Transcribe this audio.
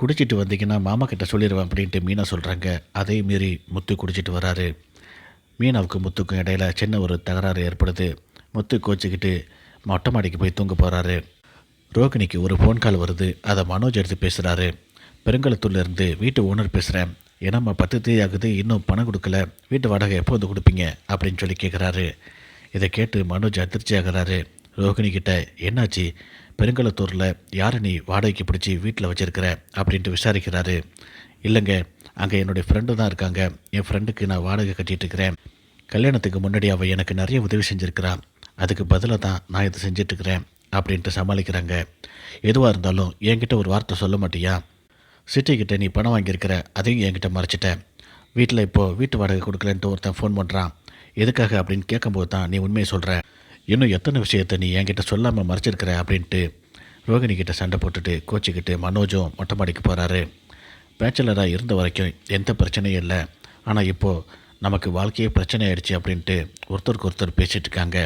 குடிச்சிட்டு வந்தீங்கன்னா மாமா கிட்ட சொல்லிடுவேன் அப்படின்ட்டு மீனா சொல்கிறாங்க. அதே மீறி முத்து குடிச்சிட்டு வராரு. மீனாவுக்கும் முத்துக்கும் இடையில சின்ன ஒரு தகராறு ஏற்படுது. முத்து கோச்சிக்கிட்டு மொட்டை மாடிக்கு போய் தூங்க போகிறாரு. ரோகிணிக்கு ஒரு ஃபோன் கால் வருது. அதை மனோஜ் எடுத்து பேசுகிறாரு. பெருங்கலத்தூர்லேருந்து வீட்டு ஓனர் பேசுகிறேன். ஏன்னாம்மா 10 தேதி ஆகுது, இன்னும் பணம் கொடுக்கல, வீட்டு வாடகை எப்போ வந்து கொடுப்பீங்க அப்படின்னு சொல்லி கேட்குறாரு. இதை கேட்டு மனோஜ் அதிர்ச்சி ஆகிறாரு. ரோகிணி கிட்ட என்னாச்சு, பெருங்கலத்தூரில் யாரை நீ வாடகைக்கு பிடிச்சி வீட்டில் வச்சுருக்கிற அப்படின்ட்டு விசாரிக்கிறாரு. இல்லைங்க, அங்கே என்னுடைய ஃப்ரெண்டு தான் இருக்காங்க. என் ஃப்ரெண்டுக்கு நான் வாடகை கட்டிகிட்டு இருக்கிறேன். கல்யாணத்துக்கு முன்னாடி அவள் எனக்கு நிறைய உதவி செஞ்சுருக்கிறான். அதுக்கு பதிலாக தான் நான் இதை செஞ்சிட்ருக்கிறேன் அப்படின்ட்டு சமாளிக்கிறாங்க. எதுவாக இருந்தாலும் என்கிட்ட ஒரு வார்த்தை சொல்ல மாட்டியா? சிட்டிக்கிட்ட நீ பணம் வாங்கியிருக்கிற, அதையும் என்கிட்ட மறைச்சிட்ட. வீட்டில் இப்போது வீட்டு வாடகை கொடுக்கலன்ட்டு ஒருத்தன் ஃபோன் பண்ணுறான். எதுக்காக அப்படின்னு கேட்கும்போது தான் நீ உண்மையை சொல்கிற. இன்னும் எத்தனை விஷயத்தை நீ என்கிட்ட சொல்லாமல் மறைச்சிருக்கிற அப்படின்ட்டு ரோகிணி கிட்ட சண்டை போட்டுட்டு கோச்சிக்கிட்டு மனோஜும் மொட்டை மாடிக்கு போகிறாரு. பேச்சுலராக இருந்த வரைக்கும் எந்த பிரச்சனையும் இல்லை. ஆனால் இப்போது நமக்கு வாழ்க்கையே பிரச்சனை ஆயிடுச்சு அப்படின்ட்டு ஒருத்தருக்கு ஒருத்தர் பேசிகிட்டு இருக்காங்க.